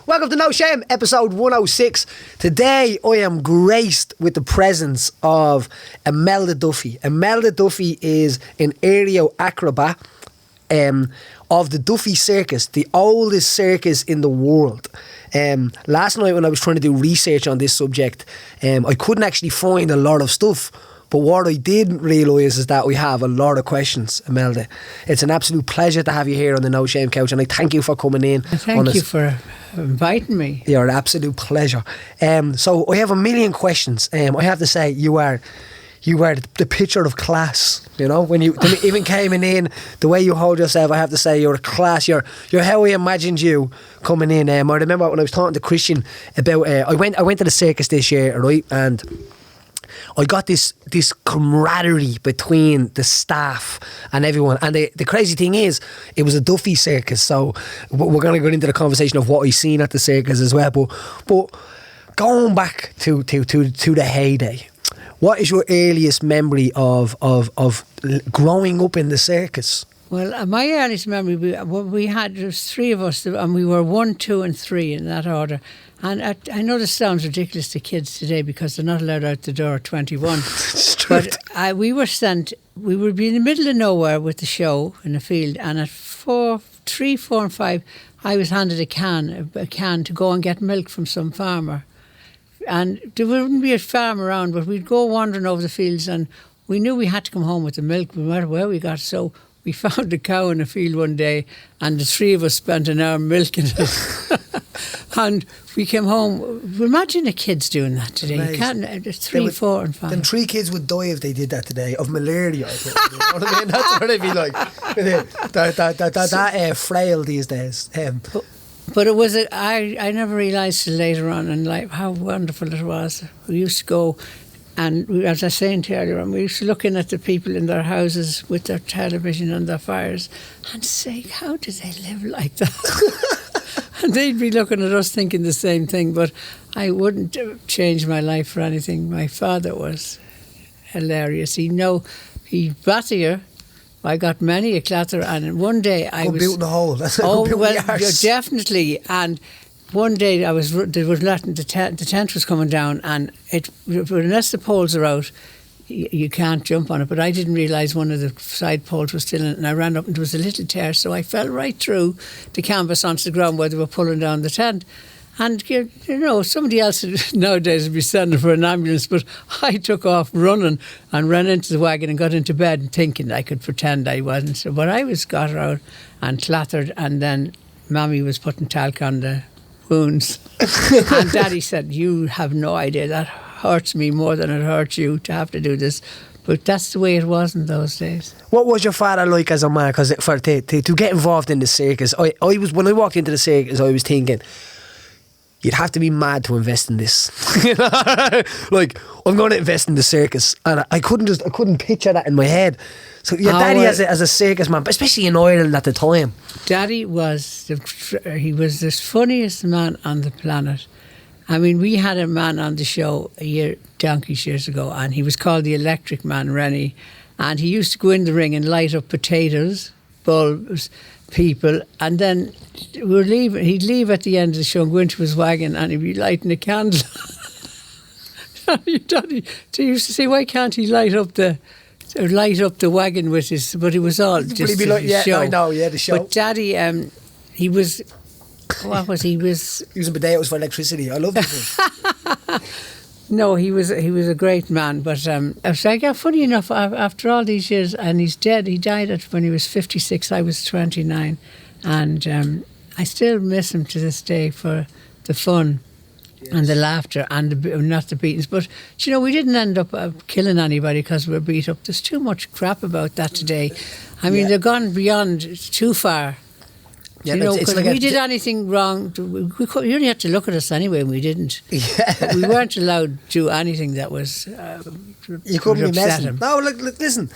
Welcome to No Shame, episode 106. Today I am graced with the presence of Imelda Duffy. Imelda Duffy is an aerial acrobat of the Duffy Circus, the oldest circus in the world. Last night when I was trying to do research on this subject, I couldn't actually find a lot of stuff. But what I did realise is that we have a lot of questions, Imelda. It's an absolute pleasure to have you here on the No Shame Couch, and I thank you for coming in. Thank you for inviting me. You're an absolute pleasure. So I have a million questions. I have to say, you are the picture of class. You know, when you even came in, the way you hold yourself, I have to say you're a class. You're how I imagined you coming in. I remember when I was talking to Christian about. I went to the circus this year, right, and I got this camaraderie between the staff and everyone. And the crazy thing is, it was a Duffy circus. So we're going to go into the conversation of what I seen at the circus as well. But going back to the heyday, what is your earliest memory of growing up in the circus? Well, my earliest memory, we had, there was three of us, and we were 1, 2 and 3 in that order. And I know this sounds ridiculous to kids today because they're not allowed out the door at 21. But we were sent, we would be in the middle of nowhere with the show in the field, and at 3, 4 and 5, I was handed a can to go and get milk from some farmer. And there wouldn't be a farm around, but we'd go wandering over the fields, and we knew we had to come home with the milk no matter where we got. So we found a cow in a field one day, and the three of us spent an hour milking it. And we came home. Imagine the kids doing that today. Amazing. You can't. 3, 4 and 5. Then 3 kids would die if they did that today of malaria. I think, you know what I mean? That's what it'd be like. That frail these days. But it was. I never realised till later on in life how wonderful it was. We used to go. And as I was saying to you earlier on, we used to look in at the people in their houses with their television and their fires and say, how do they live like that? And they'd be looking at us thinking the same thing, but I wouldn't change my life for anything. My father was hilarious. He battier. I got many a clatter, and one day I was... built in the hole. That's definitely. And one day the tent was coming down, and unless the poles are out, you can't jump on it. But I didn't realise one of the side poles was still in it, and I ran up and there was a little tear, so I fell right through the canvas onto the ground where they were pulling down the tent. And you know, somebody else nowadays would be sending for an ambulance, but I took off running and ran into the wagon and got into bed and thinking I could pretend I wasn't. So, but I got out and clattered, and then Mammy was putting talc on the wounds. And Daddy said, you have no idea, that hurts me more than it hurts you to have to do this. But that's the way it was in those days. What was your father like as a man? Because to get involved in the circus, when I walked into the circus, I was thinking, you'd have to be mad to invest in this. Like, I'm going to invest in the circus, and I couldn't picture that in my head. So your daddy as a circus man, especially in Ireland at the time. Daddy was the funniest man on the planet. I mean, we had a man on the show donkeys years ago, and he was called the Electric Man, Rennie, and he used to go in the ring and light up potatoes, bulbs, people, and then he'd leave at the end of the show and go into his wagon, and he'd be lighting a candle. Daddy used to say, why can't he light up the wagon with his, but it was all just the show. I know, the show. But Daddy, he was... What was he? Using potatoes for electricity. I love it. No, he was a great man. But funny enough, after all these years, and he's dead. He died when he was 56. I was 29, and I still miss him to this day for the fun. Yes. And the laughter and not the beatings. But you know, we didn't end up killing anybody because we were beat up. There's too much crap about that today. I mean, they've gone beyond too far. Yeah, you know, because like we did anything wrong, you only had to look at us anyway, and we didn't. Yeah. We weren't allowed to do anything that was you couldn't be messing. No, look, listen.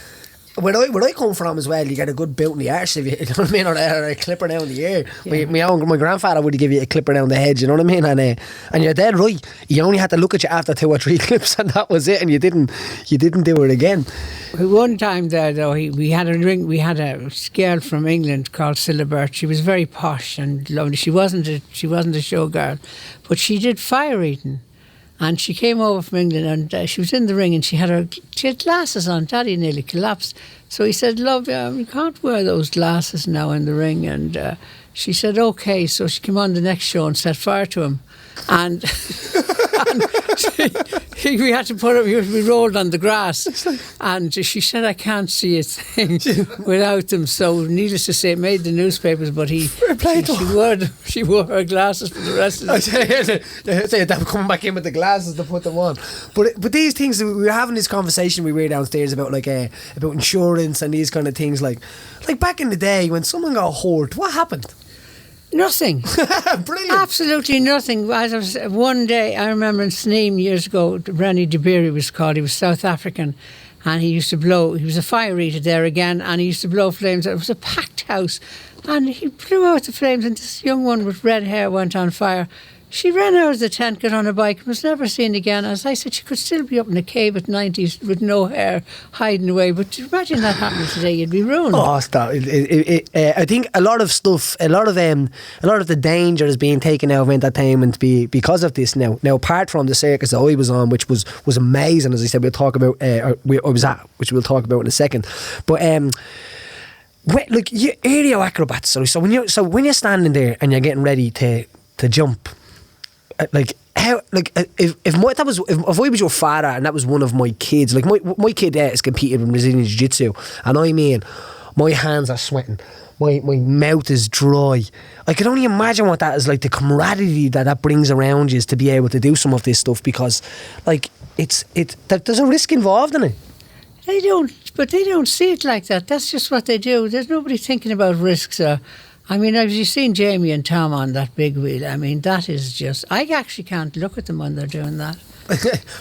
where I come from as well, you get a good boot in the arse if you know what I mean, or a clipper down the ear. Yeah. My grandfather would give you a clipper down the head, you know what I mean? And you're dead right. You only had to look at you after 2 or 3 clips, and that was it. And you didn't do it again. One time there, though, we had a girl from England called Cilla Birch. She was very posh and lovely. She wasn't a showgirl, but she did fire eating. And she came over from England, and she was in the ring, and she had glasses on. Daddy nearly collapsed. So he said, "Love, you can't wear those glasses now in the ring." And she said, "Okay." So she came on the next show and set fire to him. And, we had to put him, we rolled on the grass. And she said, "I can't see a thing without them." So needless to say, it made the newspapers, but she wore her glasses for the rest of the day. They're coming back in with the glasses to put them on. But these things, we were having this conversation we were downstairs about about insurance and these kind of things. Like back in the day when someone got hurt, what happened? Nothing. Brilliant. Absolutely nothing. One day, I remember in Sneem years ago, Rennie De Beery was called. He was South African, and he used to blow. He was a fire eater there again, and he used to blow flames. It was a packed house, and he blew out the flames, and this young one with red hair went on fire. She ran out of the tent, got on a bike, and was never seen again. As I said, she could still be up in a cave at 90s with no hair hiding away. But imagine that happening today, you'd be ruined. Oh, stop! I think a lot of stuff, a lot of the danger is being taken out of entertainment because of this now. Now, apart from the circus that I was on, which was amazing, as I said, we'll talk about. Which we'll talk about in a second, but. Like aerial acrobats. So when you're standing there and you're getting ready to jump. Like how, like if I was your father and that was one of my kids, like my kid there is competing in Brazilian Jiu-Jitsu, and I mean, my hands are sweating, my mouth is dry. I can only imagine what that is like, the camaraderie that brings around you, is to be able to do some of this stuff, because like there's a risk involved in it. They don't see it like that. That's just what they do. There's nobody thinking about risks. I mean, have you seen Jamie and Tom on that big wheel? I mean, that is just... I actually can't look at them when they're doing that.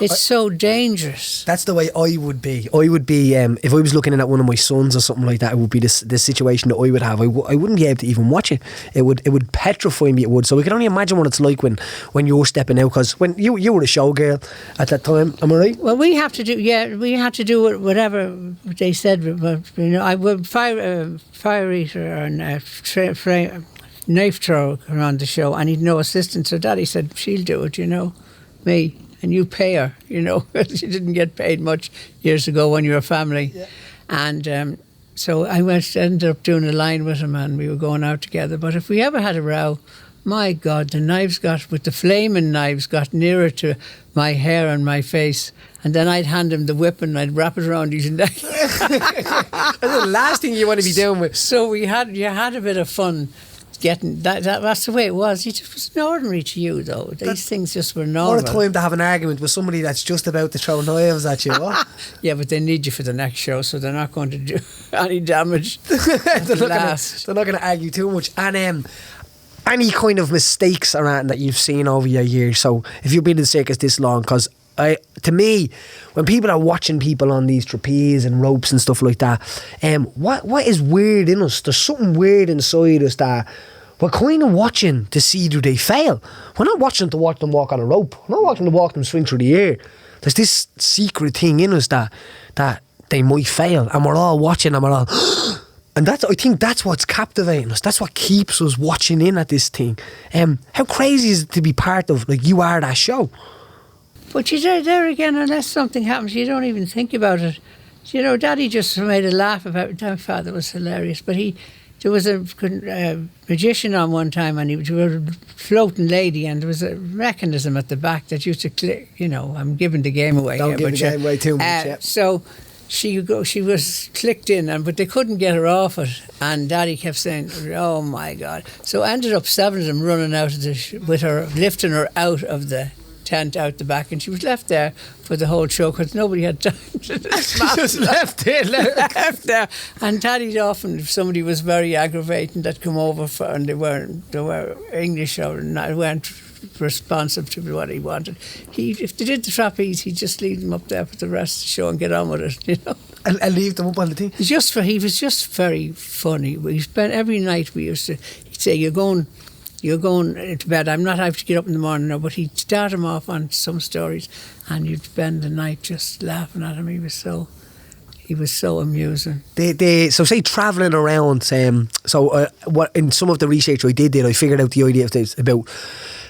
It's so dangerous. That's the way I would be. I would be, if I was looking at one of my sons or something like that, it would be this situation that I would have. I wouldn't be able to even watch it. It would petrify me, it would. So I can only imagine what it's like when you're stepping out, because when you were a showgirl at that time, am I right? Well, we had to do whatever they said. But, I would fire eater and knife thrower around the show, and he'd no assistant. So Daddy said, "She'll do it, me. And you pay her, She didn't get paid much years ago when you were a family." Yeah. And so I ended up doing a line with him, and we were going out together. But if we ever had a row, my God, the flaming knives got nearer to my hair and my face. And then I'd hand him the whip and I'd wrap it around his neck. That's the last thing you want to be doing with. So you had a bit of fun. Getting that's the way it was. It was ordinary to you, though. These things just were normal. What a time to have an argument with somebody that's just about to throw knives at you. What? Yeah, but they need you for the next show, so they're not going to do any damage. They're not going to argue too much. And any kind of mistakes around that you've seen over your years. So if you've been in the circus this long, because to me, when people are watching people on these trapeze and ropes and stuff like that, what is weird in us? There's something weird inside us that we're kind of watching to see, do they fail? We're not watching to watch them walk on a rope. We're not watching to watch them swing through the air. There's this secret thing in us that they might fail, and we're all watching and we're all... And I think that's what's captivating us. That's what keeps us watching in at this thing. How crazy is it to be part of, like, you are that show? But there again, unless something happens, you don't even think about it. Daddy just made a laugh about it. My father was hilarious. But there was a magician on one time, and he was a floating lady, and there was a mechanism at the back that used to click. I'm giving the game away. Don't give the game away too much. Yeah. So she was clicked in, but they couldn't get her off it, and Daddy kept saying, "Oh my God!" So ended up 7 of them running out of with her, lifting her out of the tent out the back, and she was left there for the whole show because nobody had time to just left there. And Daddy often, if somebody was very aggravating, that come over and they were English or not, weren't responsive to what he wanted, if they did the trapeze, he'd just leave them up there for the rest of the show and get on with it. and leave them up on the thing. He was just very funny. We spent every night. He'd say, "You're going to bed. I'm not having to get up in the morning now." But he'd start him off on some stories, and you'd spend the night just laughing at him. He was so amusing. So say travelling around. What in some of the research I did, I figured out the idea of this, about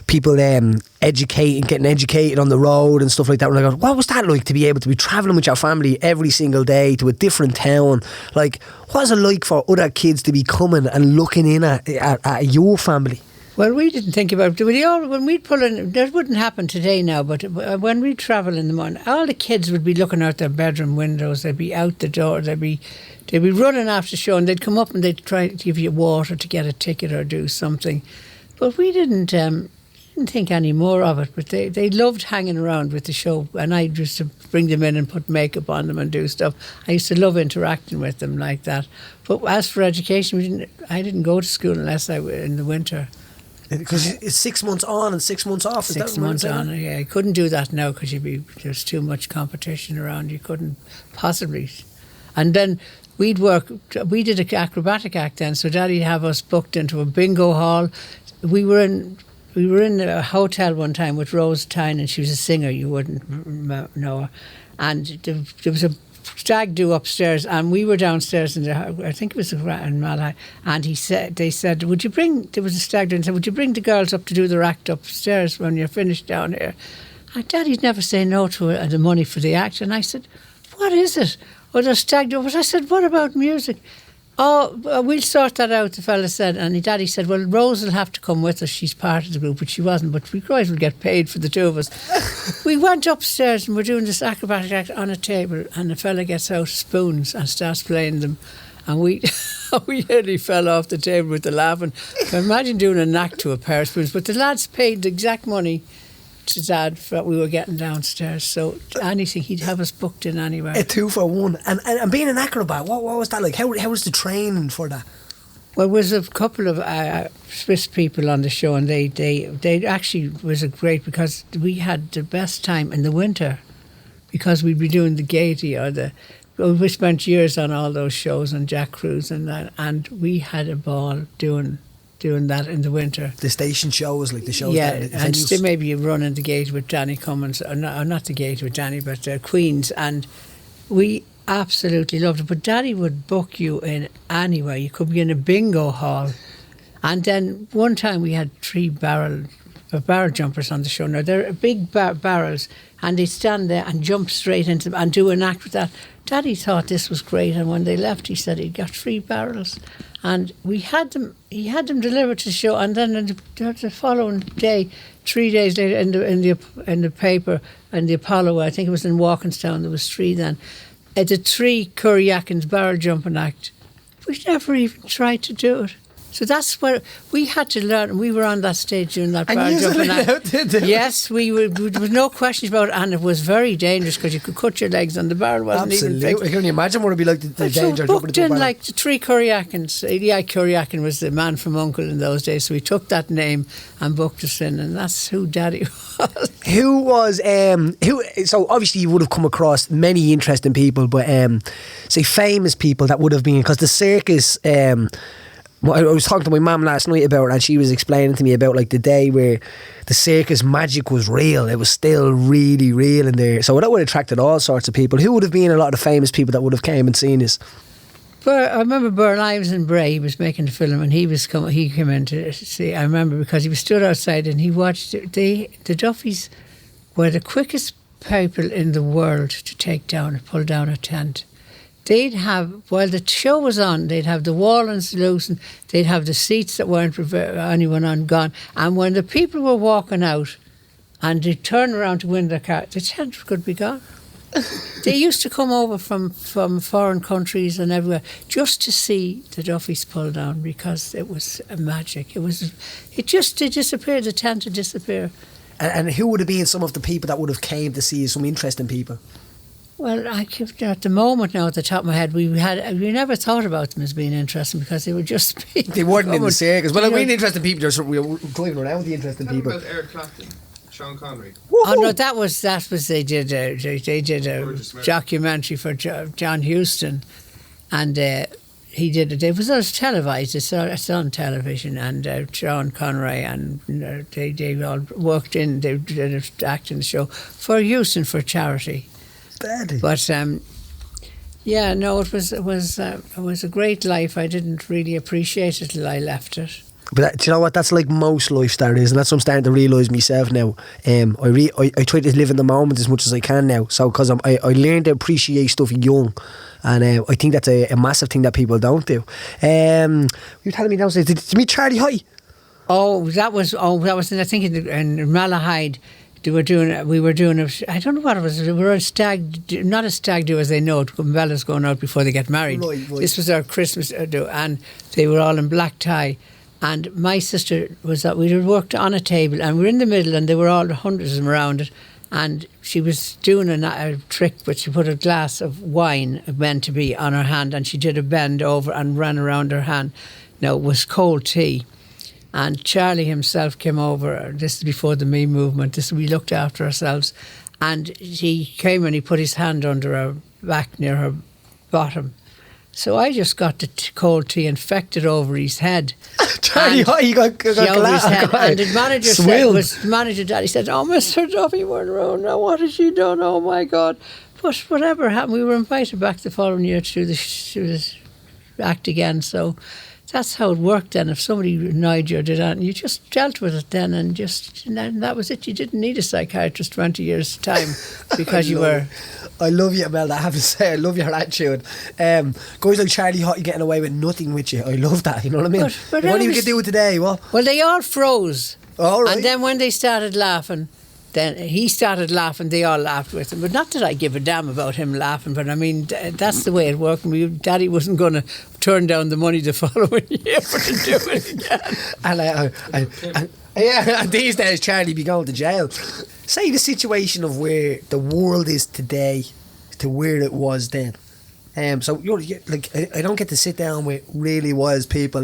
people getting educated on the road and stuff like that. And I go, what was that like to be able to be travelling with your family every single day to a different town? Like, what is it like for other kids to be coming and looking in at your family? Well, we didn't think about it. When we'd pull in, that wouldn't happen today now, but when we'd travel in the morning, all the kids would be looking out their bedroom windows. They'd be out the door. They'd be running after the show, and they'd come up and they'd try to give you water to get a ticket or do something. But we didn't think any more of it. But they loved hanging around with the show, and I used to bring them in and put makeup on them and do stuff. I used to love interacting with them like that. But as for education, I didn't go to school unless in the winter. Because it's 6 months on and 6 months off. 6 months on, yeah. I couldn't do that now because there's too much competition around. You couldn't possibly. And then we did an acrobatic act then, so Daddy'd have us booked into a bingo hall. We were in a hotel one time with Rose Tyne, and she was a singer, you wouldn't know her. And there was a stag do upstairs, and we were downstairs I think it was in Malahide, and they said, there was a stag do, and said, would you bring the girls up to do their act upstairs when you're finished down here? And Daddy'd never say no to the money for the act, and I said, what is it? Oh, there's stag do. But I said, what about music? Oh, we'll sort that out, the fella said. And Daddy said, well, Rose will have to come with us. She's part of the group, but she wasn't. But we guys will get paid for the two of us. We went upstairs and we're doing this acrobatic act on a table, and the fella gets out spoons and starts playing them. And we nearly fell off the table with the laughing. Imagine doing an act to a pair of spoons. But the lads paid the exact money to Dad for what we were getting downstairs. So anything, he'd have us booked in anywhere. A 2 for 1. And being an acrobat, what was that like? How was the training for that? Well, there was a couple of Swiss people on the show, and they actually was great, because we had the best time in the winter, because we'd be doing the Gaiety we spent years on all those shows on Jack Cruise and that, and we had a ball doing that in the winter. The station shows, like the shows. Yeah, and still maybe you run in the gate with Danny Cummins, or not the gate with Danny, but Queen's, and we absolutely loved it. But Daddy would book you in anywhere. You could be in a bingo hall. And then one time we had 3 barrel jumpers on the show. Now, they're big barrels, and they stand there and jump straight into them and do an act with that. Daddy thought this was great, and when they left, he said he'd got 3 barrels. And he had them delivered to the show, and then the following day, 3 days later, in the paper, in the Apollo, I think it was in Walkinstown, there was 3 then, the 3 Curryakins barrel jumping act. We never even tried to do it. So that's where we had to learn. We were on that stage doing that barrel jumping act. Yes, there was no questions about it, and it was very dangerous because you could cut your legs and the barrel wasn't even fixed. Can you imagine what it'd be like the danger? So booked in like the 3 Curryakins. Eli Curryakin was the man from Uncle in those days, so we took that name and booked us in, and that's who Daddy was. Who was so obviously you would have come across many interesting people, but say famous people that would have been, because the circus. I was talking to my mum last night about it, and she was explaining to me about like the day where the circus magic was real. It was still really real in there. So that would have attracted all sorts of people. Who would have been a lot of the famous people that would have came and seen this? I remember Byrne Ives in Bray. He was making the film, and he came in to see. I remember because he was stood outside and he watched the Duffys were the quickest people in the world to take down and pull down a tent. They'd have, while the show was on, they'd have the wallings loose, and they'd have the seats that weren't anyone on gone. And when the people were walking out and they'd turn around to win their car, the tent could be gone. They used to come over from foreign countries and everywhere just to see the Duffys pull down, because it was a magic. It just disappeared. The tent would disappear. And who would have been some of the people that would have came to see some interesting people? Well, at the moment now, at the top of my head, we never thought about them as being interesting, because they were just people. They weren't in the circus. Well, we interesting people. We were driving around with the interesting people. What about Eric Clapton? Sean Connery. Oh no, that was they did a documentary for John Huston, and he did it. It was televised. It's on television, and Sean Connery and they all worked in. They did an act in the show for Huston for charity. Paddy. But yeah, no, it was a great life. I didn't really appreciate it till I left it. But do you know what? That's like most lifestyles, and that's what I'm starting to realise myself now. I try to live in the moment as much as I can now. So because I learned to appreciate stuff young, and I think that's a massive thing that people don't do. You telling me downstairs? Did you meet Charlie High? That was I think in Malahide. We were doing I don't know what it was. We were not a stag do as they know it. Bella's going out before they get married. Right. This was our Christmas do, and they were all in black tie. And my sister was that we worked on a table, and we were in the middle, and there were all hundreds of them around it. And she was doing a trick, but she put a glass of wine, meant to be, on her hand, and she did a bend over and ran around her hand. Now, it was cold tea. And Charlie himself came over. This is before the Me movement. We looked after ourselves. And he came and he put his hand under her back near her bottom. So I just got the cold tea and fecked it over his head. Charlie, you got glass. And the manager manager daddy said, "Oh, Mr. Duffy weren't around now. What has she done? Oh my God!" But whatever happened, we were invited back the following year to the act again. So that's how it worked then. If somebody annoyed you or did that, you just dealt with it then, and that was it. You didn't need a psychiatrist 20 years' time because you were... I love you, Imelda. I have to say, I love your attitude. Guys like Charlie Hottie getting away with nothing with you. I love that, you know what I mean? But what do you do today? What? Well, they all froze. All right. And then when they started laughing, then he started laughing, they all laughed with him. But not that I give a damn about him laughing, but I mean, that's the way it worked. Daddy wasn't going to turn down the money the following year for to do it again. And these days, Charlie be going to jail. Say the situation of where the world is today to where it was then. So you're like, I don't get to sit down with really wise people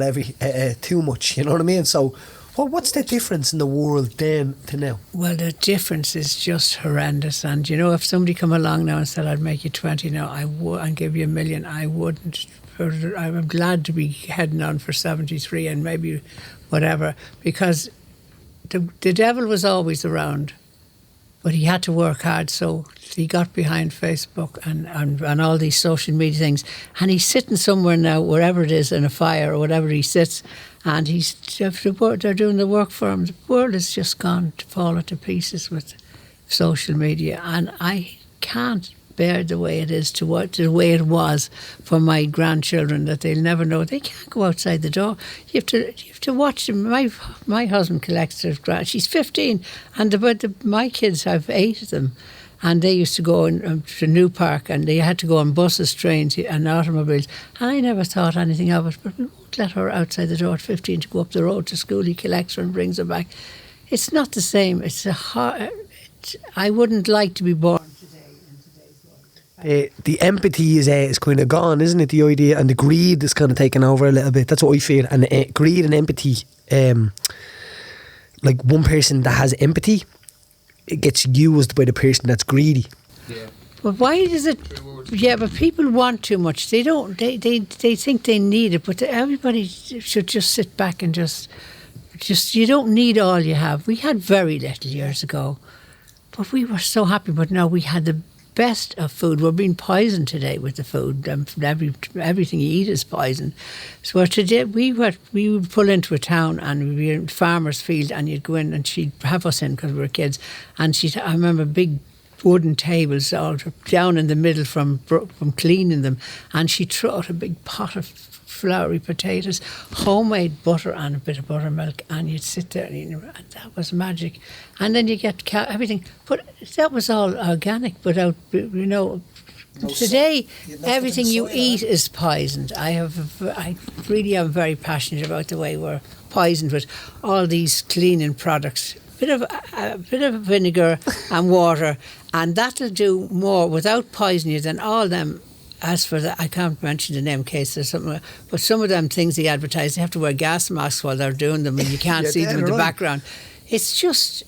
too much. You know what I mean? So, what's the difference in the world then to now? Well, the difference is just horrendous. And you know, if somebody come along now and said, "I'd make you 20 now, I would, and give you $1 million," I wouldn't. I'm glad to be heading on for 73 and maybe whatever, because the devil was always around. But he had to work hard, so he got behind Facebook and all these social media things. And he's sitting somewhere now, wherever it is, in a fire or whatever he sits, and they're doing the work for him. The world has just gone to fall to pieces with social media, and I can't bear the way it is the way it was for my grandchildren, that they'll never know. They can't go outside the door. You have to watch them. My husband collects their she's 15, and my kids have 8 of them, and they used to go to New Park, and they had to go on buses, trains and automobiles, and I never thought anything of it, but we won't let her outside the door at 15 to go up the road to school. He collects her and brings her back. It's not the same. I wouldn't like to be born. The empathy is kind of gone, isn't it? The idea, and the greed is kind of taken over a little bit. That's what I feel. And greed and empathy, like one person that has empathy, it gets used by the person that's greedy. Yeah. But why is it? Yeah, but people want too much. They don't. They think they need it, but everybody should just sit back and just. You don't need all you have. We had very little years ago, but we were so happy. But now we had the best of food. We're being poisoned today with the food. Everything you eat is poison. So today we would pull into a town and we'd be in farmer's field, and you'd go in and she'd have us in because we were kids, and I remember big wooden tables all down in the middle from cleaning them, and she'd throw out a big pot of floury potatoes, homemade butter and a bit of buttermilk, and you'd sit there and eat, and that was magic. And then you get everything, but that was all organic without, today everything you eat is poisoned. I really am very passionate about the way we're poisoned with all these cleaning products. A bit of vinegar and water, and that'll do more without poisoning you than all them. As for that, I can't mention the name case or something, but some of them things they advertise, they have to wear gas masks while they're doing them, and you can't see them in the background. It's just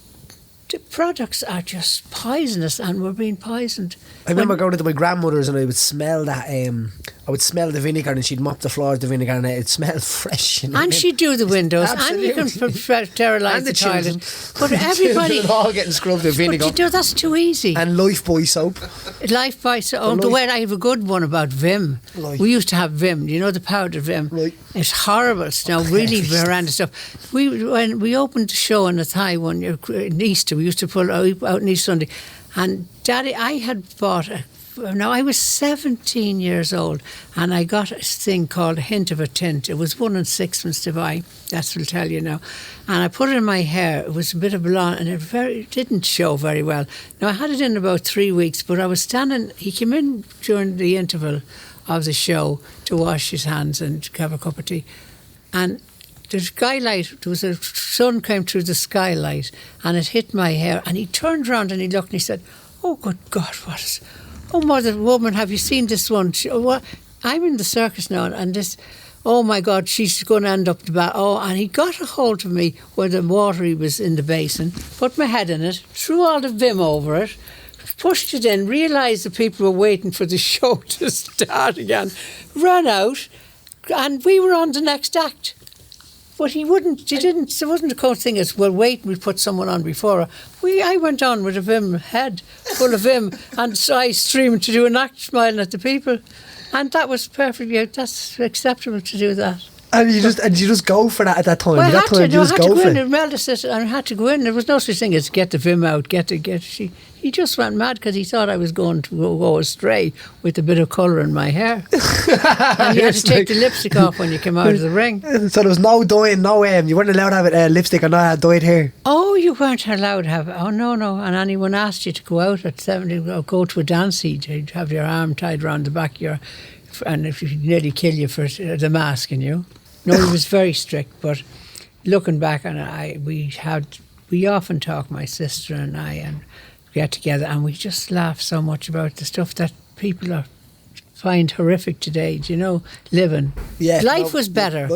the products are just poisonous, and we're being poisoned. I remember going to my grandmother's and I would smell that. I would smell the vinegar, and she'd mop the floor with the vinegar, and it smelled fresh. You know and she'd do the windows, Absolutely. and you can sterilise the children. toilet. But everybody, They're all getting scrubbed with vinegar. But that's too easy. And Lifebuoy soap. Lifebuoy soap. Oh, the way I have a good one about Vim. Right. We used to have Vim. You know the powder Vim. Right. It's horrible. It's now really horrendous stuff. When we opened the show on the Thai one year in Easter, we used to pull out on Easter Sunday, and Daddy, I had bought now I was 17 years old, and I got a thing called a hint of a tint. It was 1 and 6pence to buy. That's what I'll tell you now. And I put it in my hair. It was a bit of blonde, and it didn't show very well. Now I had it in about 3 weeks, but I was standing. He came in during the interval of the show to wash his hands and have a cup of tea, and the skylight, there was a sun came through the skylight, and it hit my hair, and he turned around and he looked and he said, "Oh, good God, what is... Oh, mother, woman, have you seen this one? I'm in the circus now, and this... Oh, my God, she's going to end up the back." Oh, and he got a hold of me where the water was in the basin, put my head in it, threw all the Vim over it, pushed it in, realised the people were waiting for the show to start again, ran out, and we were on the next act. But he didn't, there wasn't a cold thing as, "Well, wait, we'll put someone on before her." I went on with a Vim head full of Vim and I streamed to do an act smiling at the people. And that was perfectly, that's acceptable to do that. And you just go for that at that time. Well, At that time, you I just had to go go for in. it. Imelda said I had to go in. There was no such thing as get the Vim out, He just went mad because he thought I was going to go astray with a bit of colour in my hair. And you had to take the lipstick off when you came out of the ring. So there was no dyeing, you weren't allowed to have lipstick or not dyed hair. Oh, you weren't allowed to have... Oh, no. And anyone asked you to go out at 70, or go to a dance, you'd have your arm tied around the back of your... And if you'd nearly kill you for the mask, and you. No, he was very strict, but looking back on it, we often talk, my sister and I, and get together, and we just laugh so much about the stuff that people find horrific today. Do you know, living. Yeah, Life was better.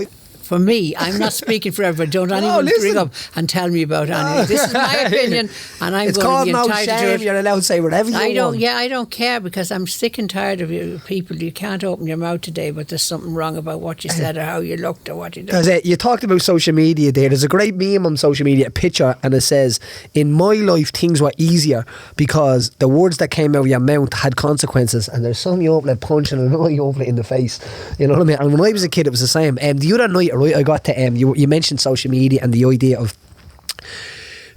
For me, I'm not speaking for everybody. Don't anyone bring up and tell me about anything. This is my opinion, and I'm it's going to be called no entitled to shame. it. You're allowed to say whatever you want. Yeah, I don't care, because I'm sick and tired of you people. You can't open your mouth today, but there's something wrong about what you said or how you looked or what you did. Because you talked about social media there. There's a great meme on social media, a picture, and it says, "In my life, things were easier because the words that came out of your mouth had consequences." And there's some you open it punching and another you open it in the face. You know what I mean? And when I was a kid, it was the same. The other night, right, I got to you mentioned social media and the idea of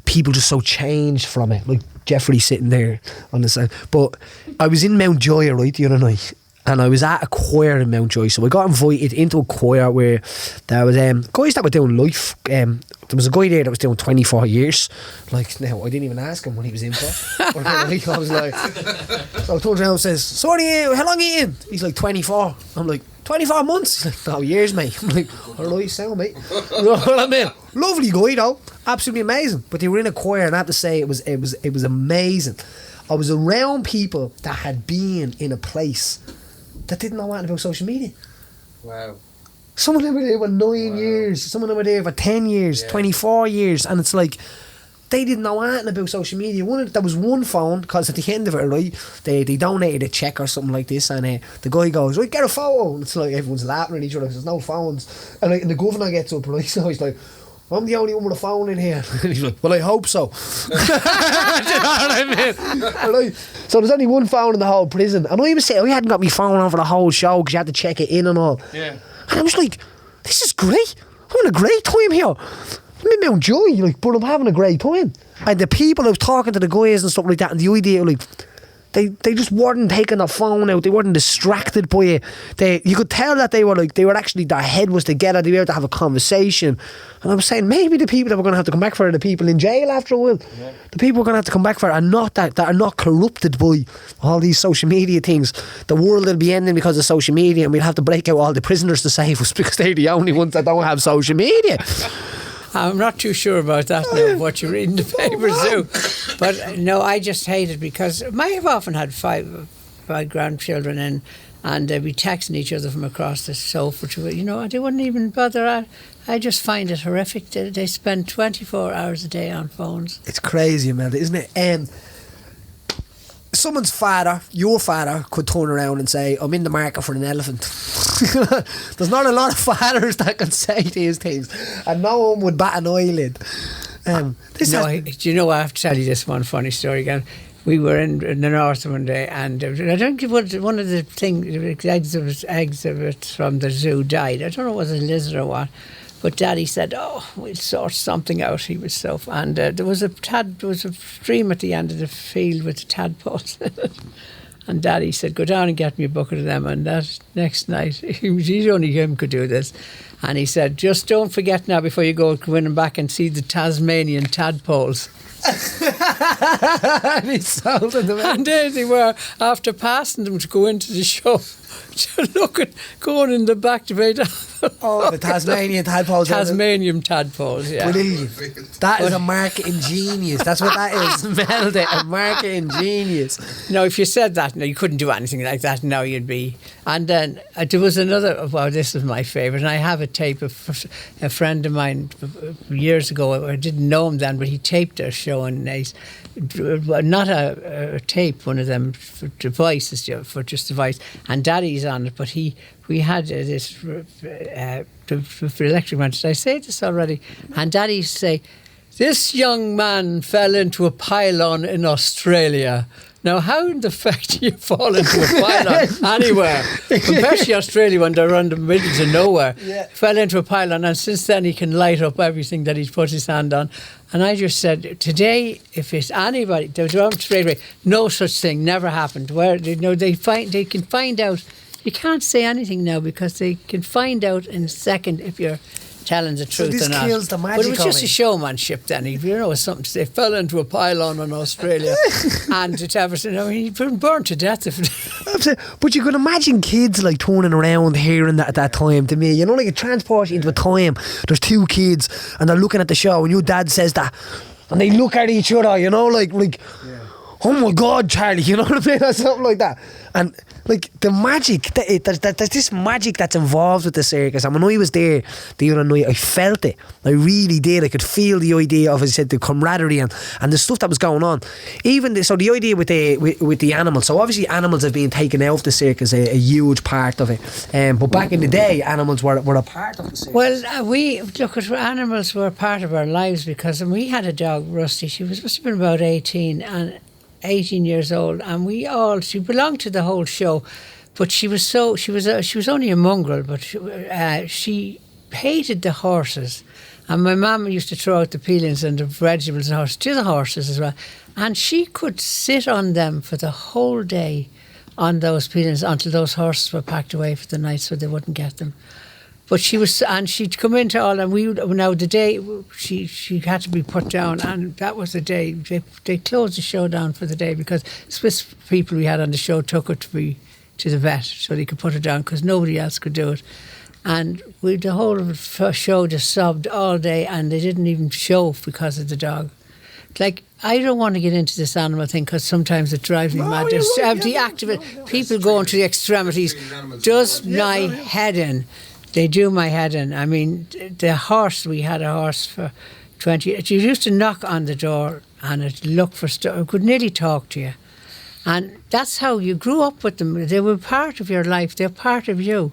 people just so changed from it, like Jeffrey sitting there on the side. But I was in Mountjoy, right, the other night, and I was at a choir in Mountjoy, so I got invited into a choir where there was guys that were doing life. There was a guy there that was doing 24 years. Like, now I didn't even ask him what he was in for. But I was like, so I turned around and says, "So how long are you in?" He's like, 24. I'm like, 24 months? He's like, "No, years, mate." I'm like, "Alright, sound, mate." You know what I mean? Lovely guy though, absolutely amazing. But they were in a choir, and I have to say it was amazing. I was around people that had been in a place that didn't know anything about social media. Wow. Some of them were there for 9 years, some of them were there for 10 years, 24 years, and it's like they didn't know anything about social media. There was one phone, because at the end of it, right, they donated a check or something like this, and the guy goes, "Right, get a photo." And it's like everyone's laughing at each other because there's no phones. And the governor gets up, right, so he's like, "I'm the only one with a phone in here." And he's like, "Well, I hope so." Do you know what I mean? So there's only one phone in the whole prison, and I was saying I hadn't got my phone on for the whole show because you had to check it in and all. Yeah. And I was like, "This is great. I'm having a great time here. I'm in Mountjoy, but I'm having a great time." And the people I was talking to, the guys and stuff like that, and the idea, like, they just weren't taking their phone out. They weren't distracted by it. You could tell that they were actually, their head was together. They were able to have a conversation. And I was saying, maybe the people that were going to have to come back for it are the people in jail after a while. Yeah. The people who are going to have to come back for it are not that are not corrupted by all these social media things. The world will be ending because of social media, and we'll have to break out all the prisoners to save us because they're the only ones that don't have social media. I'm not too sure about that now, what you read in the papers do. But no, I just hate it because I've often had five grandchildren in, and they'd be texting each other from across the sofa. They wouldn't even bother. I just find it horrific. They spend 24 hours a day on phones. It's crazy, Imelda, isn't it? Someone's father, your father, could turn around and say, I'm in the market for an elephant. There's not a lot of fathers that can say these things, and no one would bat an eyelid. Do you know, I have to tell you this one funny story again. We were in the north one day, and I don't give one of the eggs of it from the zoo died. I don't know if it was a lizard or what. But Daddy said, we'll sort something out. He was so... And there was a stream at the end of the field with tadpoles in it. And Daddy said, go down and get me a bucket of them. And that next night, only him could do this. And he said, just don't forget now before you go in back and see the Tasmanian tadpoles. And he sold them. And there they were, after passing them to go into the show. Going in the back to pay the Tasmanian tadpoles. Tasmanian tadpoles, yeah. Brilliant. That is a marketing genius. That's what that is, Imelda, a marketing genius. No, if you said that, no, you couldn't do anything like that. Now you'd be... And then there was another... Well, this is my favourite. And I have a tape of a friend of mine years ago. I didn't know him then, but he taped a show on Nice. Not a tape, one of them for devices, for just device. And Daddy's on it, but we had this for electric man. Did I say this already? And Daddy used to say, this young man fell into a pylon in Australia. Now, how in the fuck do you fall into a pylon anywhere? Especially Australia when they're on the middle of nowhere. Yeah. Fell into a pylon, and since then he can light up everything that he's put his hand on. And I just said, today, if it's anybody, straight away, no such thing, never happened. Where they can find out. You can't say anything now because they can find out in a second if you're telling the truth or not. So this kills the magic. But it was just a showmanship then. It was something to say. Fell into a pylon in Australia, and it's everything. I mean, he'd been burnt to death. But you can imagine kids like turning around hearing that at that time. To me, like it transports you into a time. There's two kids and they're looking at the show, and your dad says that, and they look at each other, like. Yeah. Oh my God, Charlie, you know what I mean? Or something like that. And like the magic, there's this magic that's involved with the circus. And when I was there the other night, I felt it. I really did. I could feel the idea of, as I said, the camaraderie and the stuff that was going on. So the idea with the animals. So obviously animals have been taken out of the circus, a huge part of it. But back in the day, animals were a part of the circus. Well, animals were part of our lives because we had a dog, Rusty. She must have been about 18 years old, and she belonged to the whole show, but she was only a mongrel, but she hated the horses, and my mum used to throw out the peelings and the vegetables and horses to the horses as well, and she could sit on them for the whole day on those peelings until those horses were packed away for the night so they wouldn't get them. But she'd come into all, and the day she had to be put down, and that was the day they closed the show down for the day because Swiss people we had on the show took her to the vet so they could put her down because nobody else could do it. And the whole show just sobbed all day, and they didn't even show because of the dog. Like, I don't want to get into this animal thing because sometimes it drives me mad. People going to the extremities does my head in. They do my head in. I mean, the horse, we had a horse for 20 years. You used to knock on the door and it'd look for stuff. It could nearly talk to you. And that's how you grew up with them. They were part of your life. They're part of you.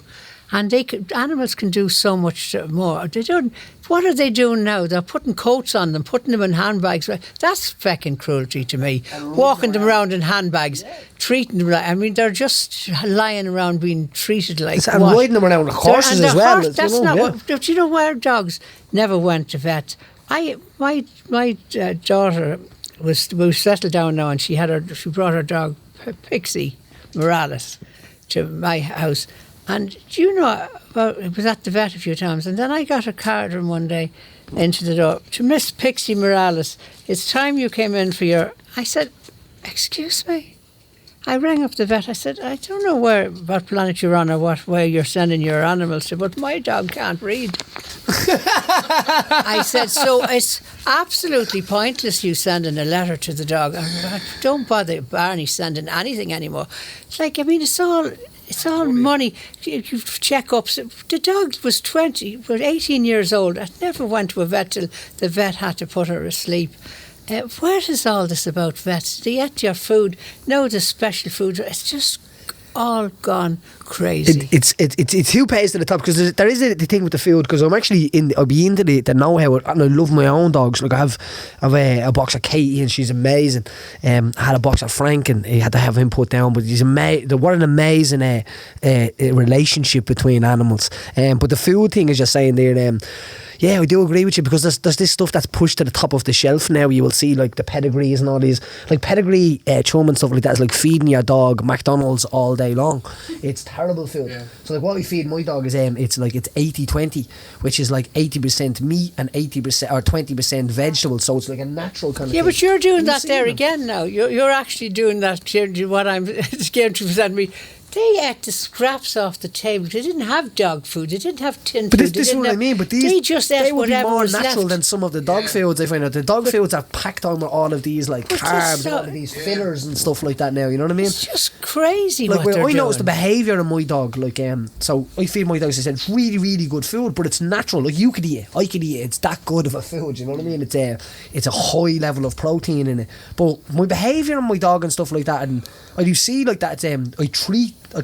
And animals can do so much more. They don't. What are they doing now? They're putting coats on them, putting them in handbags. That's fucking cruelty to me. Walking them around in handbags, treating them like... I mean, they're just lying around being treated like and what? riding them around like horses as well. That's not what... But you know where dogs never went to vets? My daughter was settled down now, and she brought her dog, Pixie Morales, to my house. And do you know, it was at the vet a few times, and then I got a card from one day into the door, to Miss Pixie Morales, it's time you came in for your... I said, excuse me? I rang up the vet, I said, I don't know what planet you're on or what way you're sending your animals to, but my dog can't read. I said, so it's absolutely pointless you sending a letter to the dog. Don't bother Barney sending anything anymore. It's like, I mean, It's all money. You check-ups. The dog was 18 years old. I never went to a vet till the vet had to put her asleep. Where is all this about vets? They eat your food. No, the special food. It's just all gone crazy. It's who pays to the top, because there is the thing with the food, because I'll be into the know-how, and I love my own dogs. Like I have a box of Katie, and she's amazing. I had a box of Frank, and he had to have him put down, but he's amazing. What an amazing relationship between animals. But the food thing, as you're saying there, yeah, I do agree with you, because there's this stuff that's pushed to the top of the shelf now. You will see like the pedigrees and all these, like pedigree chum and stuff like that is like feeding your dog McDonald's all day long. It's terrible food. Yeah. So like what we feed my dog is it's 80-20, which is like 80% meat and 80% or 20% vegetables. So it's like a natural kind of thing. But you're doing that there again now. You're actually doing that. What I'm scared to present me. They ate the scraps off the table. They didn't have dog food. They didn't have tin food. But this is what I mean. But they would be more natural than some of the dog foods. I find out the dog foods are packed on with all of these like carbs, and all of these fillers and stuff like that now. You know what I mean? It's just crazy. Like what they're I noticed doing. the behaviour of my dog. Like so I feed my dogs. I said it's really, really good food, but it's natural. Like you could eat it, I could eat it. It's that good of a food. You know what I mean? It's a high level of protein in it. But my behaviour of my dog and stuff like that, and I do see like that. I'd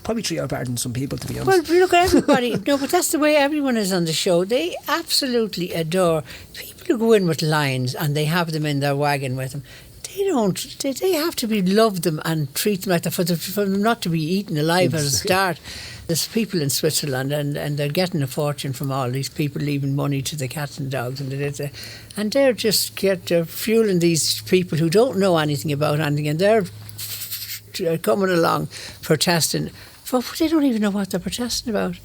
probably treat her better than some people, to be honest. Well, look at everybody. No, but that's the way everyone is on the show. They absolutely adore people who go in with lions and they have them in their wagon with them. They don't. They have to be loved them and treat them like that for them not to be eaten alive at the start. There's people in Switzerland and they're getting a fortune from all these people leaving money to the cats and dogs and they're just they're fueling these people who don't know anything about anything, and they're coming along protesting. But they don't even know what they're protesting about.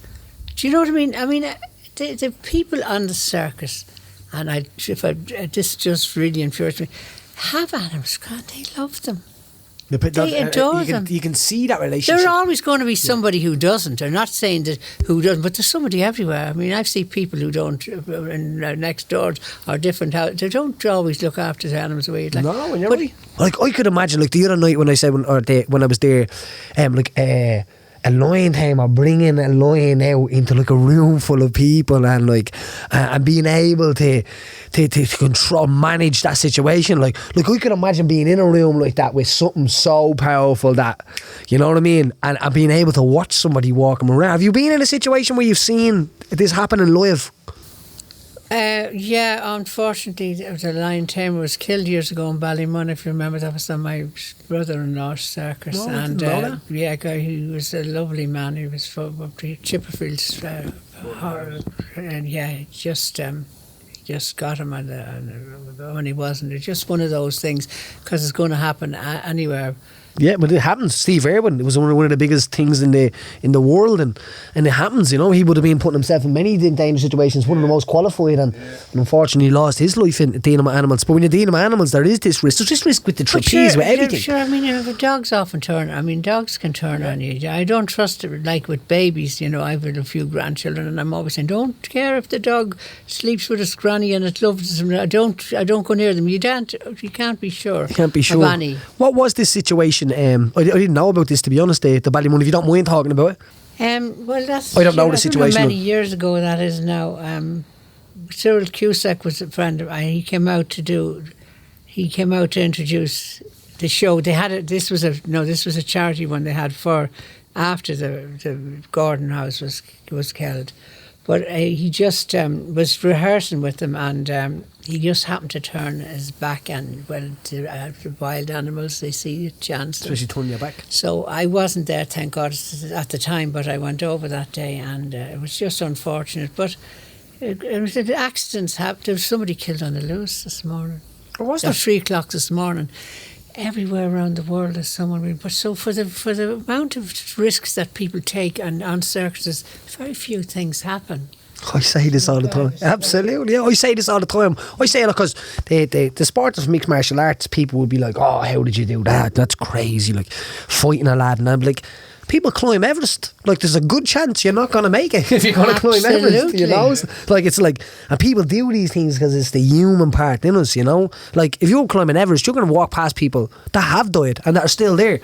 Do you know what I mean? I mean, the people on the circus, and this just really infuriates me, have animals. God, they love them. They adore them. You can see that relationship. There's always going to be somebody who doesn't. I'm not saying that who doesn't, but there's somebody everywhere. I mean, I've seen people who don't, in next doors or different houses, they don't always look after the animals the way you'd like. No, when you're right. Like I could imagine, like the other night when I said when I was there, a lion tamer bringing a lion out into like a room full of people and like and being able to control, manage that situation, like I could imagine being in a room like that with something so powerful that, you know what I mean, and being able to watch somebody walking around. Have you been in a situation where you've seen this happen in live? Yeah, unfortunately, the lion tamer was killed years ago in Ballymun. If you remember, that was on my brother-in-law's circus. No, and he was a lovely man. He was from Chipperfield's, and he just got him, and when he wasn't, it's just one of those things because it's going to happen anywhere. Yeah, but it happens. Steve Irwin, it was one of the biggest things in the world, and it happens. You know, he would have been putting himself in many dangerous situations. One of the most qualified, and unfortunately lost his life in dealing with animals. But when you're dealing with animals, there is this risk. There's this risk with the trapeze, with everything. Sure, I mean, dogs often turn. I mean, dogs can turn on you. I don't trust it like with babies. You know, I've had a few grandchildren, and I'm always saying, don't care if the dog sleeps with its granny and it loves them. I don't go near them. You can't be sure. You can't be sure. Of any. What was this situation? I didn't know about this, to be honest. The Ballymun, if you don't mind talking about it. Well, that's. I don't know the situation. Many years ago that is now. Cyril Cusack was a friend of mine. He came out to introduce the show. They had this was a charity one they had for after the Gordon House was killed. But he just was rehearsing with them, and he just happened to turn his back, and to wild animals, they see a chance. Especially turning your back. So I wasn't there, thank God, at the time, but I went over that day, and it was just unfortunate. But accidents happen. There was somebody killed on the loose this morning. Or was there? 3 o'clock this morning. Everywhere around the world there's someone. But so for the amount of risks that people take on circuses, very few things happen. I say this all the time. Absolutely, yeah. I say this all the time. I say it because the sport of mixed martial arts, people would be like, "Oh, how did you do that? That's crazy!" Like fighting a lad, and I'm like, people climb Everest. Like, there's a good chance you're not going to make it if you're going to climb Everest. You know, like it's like, and people do these things because it's the human part in us. You know, like if you're climbing Everest, you're going to walk past people that have died and that are still there,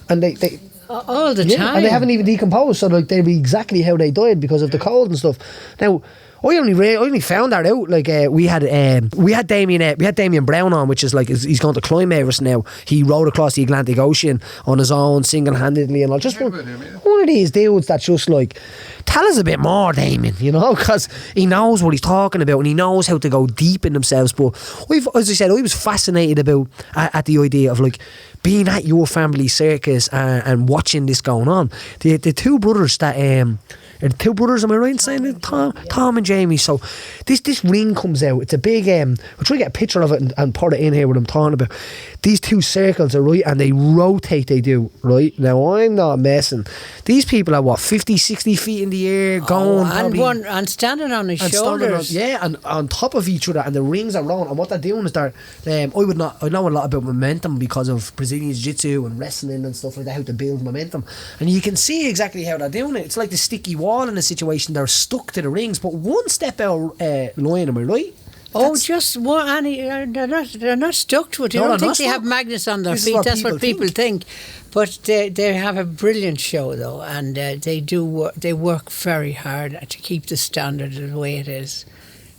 and they all the time. And they haven't even decomposed, so like they'd be exactly how they died because of the cold and stuff. Now, I only found that out. Like we had Damien Brown on, which is like he's going to climb Everest now. He rode across the Atlantic Ocean on his own, single-handedly, and all. Just one of these dudes that's just like, tell us a bit more, Damien. You know, because he knows what he's talking about and he knows how to go deep in themselves. But as I said, I was fascinated about at the idea of like being at your family circus and watching this going on. The two brothers that two brothers, am I right in saying it? Tom and Jamie. So this ring comes out. It's a big we'll try to get a picture of it and put it in here what I'm talking about. These two circles are right and they rotate, they do, right? Now I'm not messing. These people are what, 50, 60 feet in the air going and standing on his shoulders. And on top of each other, and the rings are round, and what they're doing is I know a lot about momentum because of Brazilian Jiu-Jitsu and wrestling and stuff like that, how to build momentum, and you can see exactly how they're doing it. It's like the sticky wall in a situation. They're stuck to the rings, but one step out line, am I right? Just one, Annie. They're not stuck to it. You don't think they have magnets on their feet. That's what people think. But they have a brilliant show though, and they work very hard to keep the standard the way it is.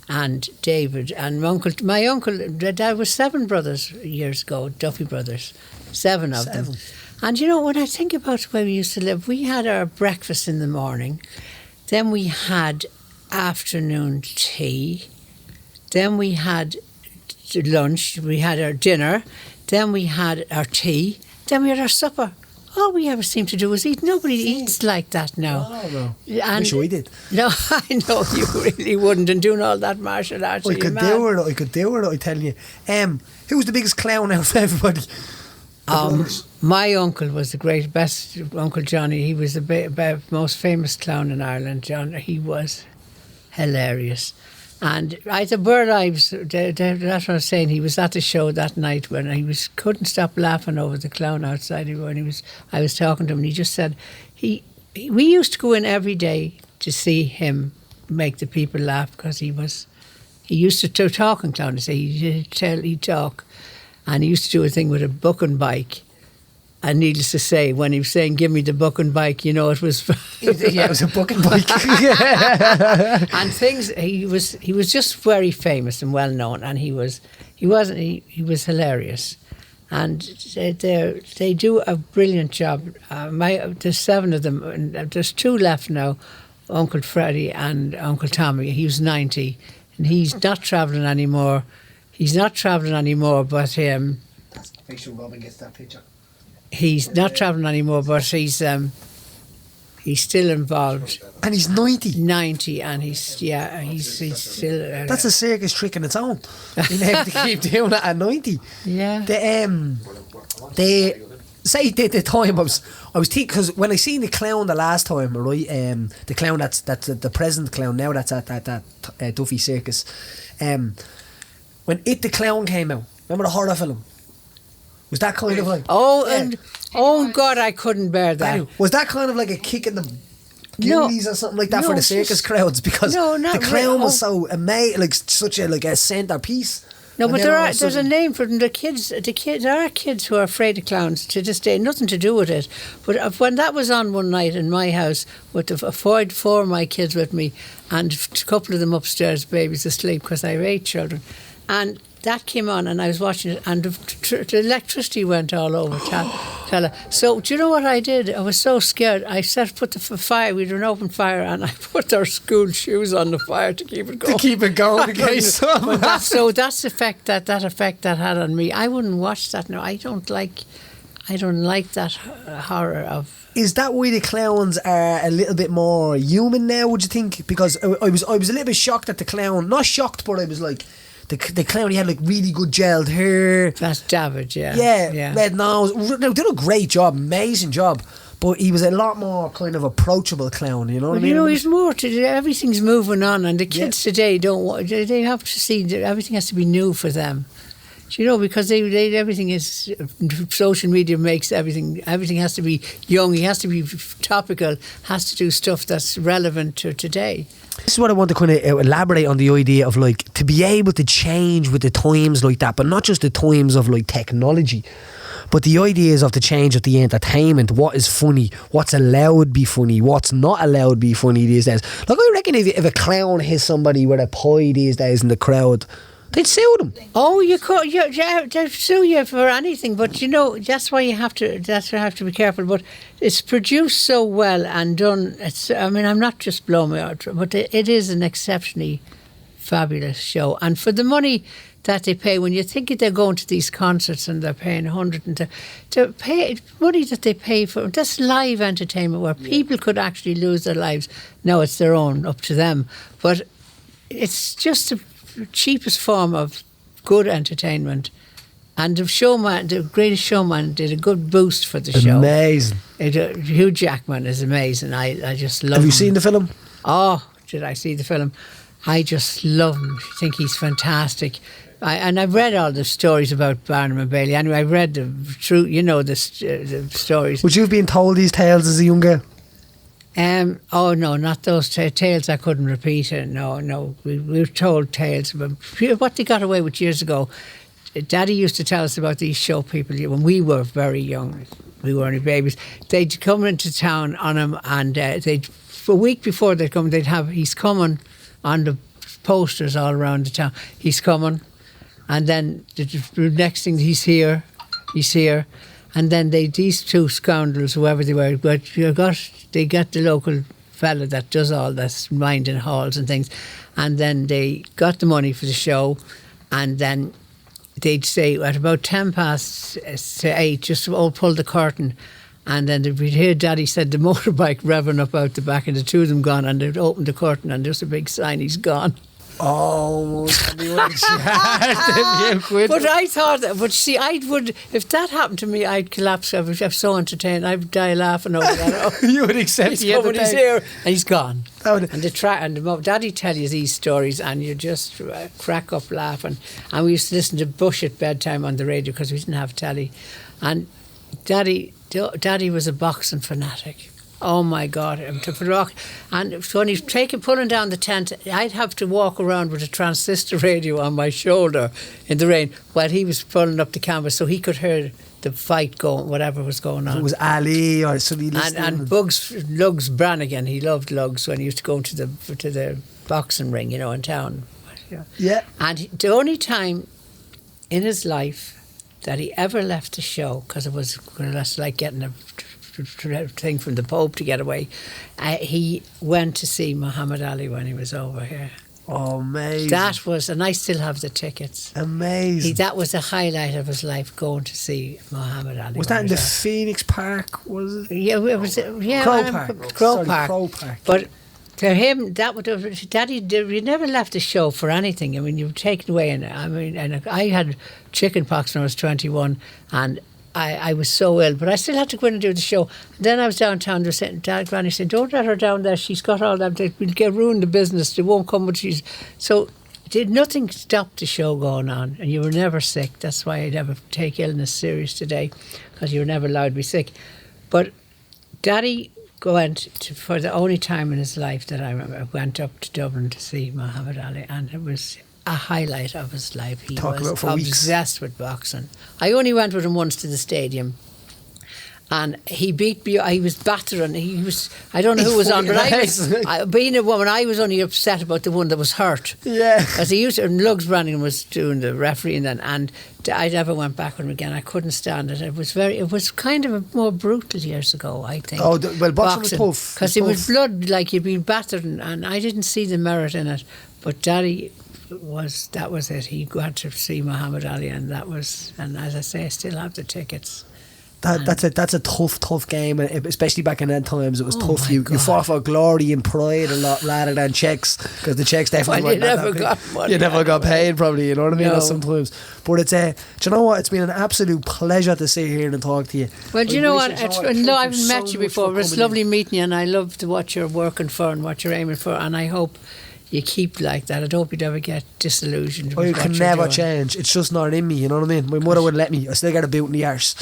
And David and my uncle, there was 7 brothers years ago, Duffy brothers, 7 of them. And you know, when I think about the way we used to live, we had our breakfast in the morning, then we had afternoon tea, then we had lunch, we had our dinner, then we had our tea, then we had our supper. All we ever seem to do is eat. Nobody eats like that now. Oh, no. I wish I did. No, I know you really wouldn't. And doing all that martial arts. I could do it, I tell you. Who was the biggest clown out of everybody? My uncle was the best Uncle Johnny. He was the most famous clown in Ireland. John, he was hilarious. And the bird lives, that's what I was saying. He was at the show that night when couldn't stop laughing over the clown outside. I was talking to him, and he just said we used to go in every day to see him make the people laugh because he used to talk in clown. He'd talk, and he used to do a thing with a bucking bike. And needless to say, when he was saying, "Give me the bucking bike," you know, it was it was a bucking bike. And things. He was just very famous and well known, and he was hilarious, and they do a brilliant job. There's 7 of them, and there's 2 left now, Uncle Freddie and Uncle Tommy. He was 90, and he's not travelling anymore. But make sure Robin gets that picture. He's not travelling anymore, but he's still involved. And he's 90. 90, and he's still. That's a circus trick in its own. Being able to keep doing it at 90. Yeah. The time I was thinking, because when I seen the clown the last time, right? The clown that's the present clown now that's at that Duffy Circus. When the Clown came out, remember the horror film? Was that kind of like... Oh God, I couldn't bear that. Was that kind of like a kick in the goonies or something like that for the circus crowds? Because the clown was so amazing, like such a centerpiece. No, but there's a name for them. The kids. There are kids who are afraid of clowns to this day. Nothing to do with it. But when that was on one night in my house, with 4 of my kids with me, and a couple of them upstairs, babies asleep, because I have 8 children, and that came on, and I was watching it, and the electricity went all over Tala. So do you know what I did? I was so scared. I put the fire. We had an open fire, and I put our school shoes on the fire to keep it going. To keep it going, in case So that's the effect that had on me. I wouldn't watch that now. I don't like that horror of. Is that why the clowns are a little bit more human now? Would you think? Because I was a little bit shocked at the clown. Not shocked, but I was like. The clown, he had like really good gelled hair. That's David, yeah. Yeah, red nose. No, did a great job, amazing job. But he was a lot more kind of approachable clown, you know what I mean? You know, he's more to everything's moving on, and the kids today they have to see that everything has to be new for them. You know, because everything is, social media makes everything has to be young, he has to be topical, has to do stuff that's relevant to today. This is what I want to kind of elaborate on, the idea of like to be able to change with the times like that, but not just the times of like technology, But the ideas of the change of the entertainment, what is funny, what's allowed to be funny, what's not allowed to be funny these days. Like, I reckon if a clown hits somebody with a pie these days in the crowd, they'd sue them. Oh, you could, they'd sue you for anything, but you know, that's why you have to be careful. But it's produced so well and done. I mean, I'm not just blowing me out, but it is an exceptionally fabulous show. And for the money that they pay, when you think they're going to these concerts and they're paying 100 and to pay money that they pay for, that's live entertainment where people could actually lose their lives. Now it's their own, up to them. But it's just the cheapest form of good entertainment. And the Greatest Showman did a good boost for the show. Amazing. Hugh Jackman is amazing. I just love him. Have you seen the film? Oh, did I see the film? I just love him. I think he's fantastic. And I've read all the stories about Barnum and Bailey. Anyway, I read the stories. Would you have been told these tales as a young girl? Oh no, not those tales I couldn't repeat. No, we were told tales about what they got away with years ago. Daddy used to tell us about these show people when we were very young. We were only babies. They'd come into town on him, and they'd a week before they'd come, they'd have he's coming on the posters all around the town. He's coming, and then the next thing he's here, and then these two scoundrels, whoever they were, they got the local fella that does all this minding halls and things, and then they got the money for the show, and then they'd say at about 8:10, just all pull the curtain, and then we'd hear Daddy said the motorbike revving up out the back, and the two of them gone, and they'd open the curtain, and there's a big sign, he's gone. Oh, but I thought that, but see, if that happened to me, I'd collapse. I was so entertained, I'd die laughing over that. You would accept he's coming, he's here, and he's gone. And Daddy tell you these stories, and you just crack up laughing. And we used to listen to Bush at bedtime on the radio because we didn't have telly. And Daddy was a boxing fanatic. Oh my God! And when he's pulling down the tent, I'd have to walk around with a transistor radio on my shoulder in the rain while he was pulling up the canvas, so he could hear the fight going, whatever was going on. It was Ali or somebody listening. And Lugs Brannigan. He loved Lugs when he used to go to the boxing ring, in town. Yeah. And the only time in his life that he ever left the show, because it was like getting a thing from the Pope to get away, he went to see Muhammad Ali when he was over here. Oh, amazing. That was, and I still have the tickets. Amazing. That was the highlight of his life, going to see Muhammad Ali. Was that in the Phoenix Park, was it? Yeah, it was. Yeah, Crow Park. But to him, Daddy, he never left the show for anything. I mean, you were taken away, and I had chicken pox when I was 21, and I was so ill, but I still had to go in and do the show. And then I was downtown. Granny said, "Don't let her down there. She's got all that. We'll ruin the business. They won't come." But nothing stopped the show going on, and you were never sick. That's why I never take illness serious today, because you were never allowed to be sick. But Daddy went for the only time in his life that I remember, went up to Dublin to see Muhammad Ali, and it was a highlight of his life. He was obsessed with boxing. I only went with him once to the stadium, and he beat me. I was battering. I don't know who was on, but being a woman, I was only upset about the one that was hurt. Yeah. Because and Lugs Brannigan was doing the refereeing then, and I never went back with him again. I couldn't stand it. It was kind of more brutal years ago, I think. Oh, well, boxing was tough. Because it was blood, like you'd been battered, and I didn't see the merit in it. But Daddy that was it. He got to see Muhammad Ali, and as I say, I still have the tickets. That's a tough game, and especially back in them times, it was tough. You fought for glory and pride a lot rather than checks, because the checks definitely you never got money. You never got paid, probably. You know what I mean? No. Sometimes, but it's do you know what? It's been an absolute pleasure to sit here and talk to you. Well, do you know what? I haven't met you before, but it's lovely meeting you, and I love what you're working for and what you're aiming for, and I hope you keep like that. I hope you'd ever get disillusioned. You can never change. It's just not in me, you know what I mean? My mother would let me. I still got a boot in the arse.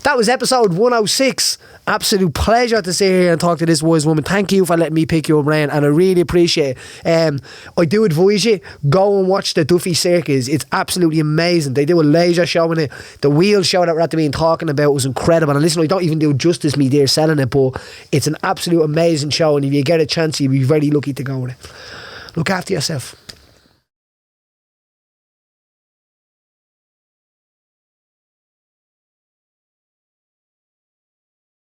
That was episode 106. Absolute pleasure to sit here and talk to this wise woman. Thank you for letting me pick your brain, and I really appreciate it. I do advise you, go and watch the Duffy Circus. It's absolutely amazing. They do a laser show in it. The wheel show that we're at the being talking about was incredible. And listen, I don't even do justice me there selling it, but it's an absolute amazing show, and if you get a chance, you'll be very lucky to go with it. Look after yourself.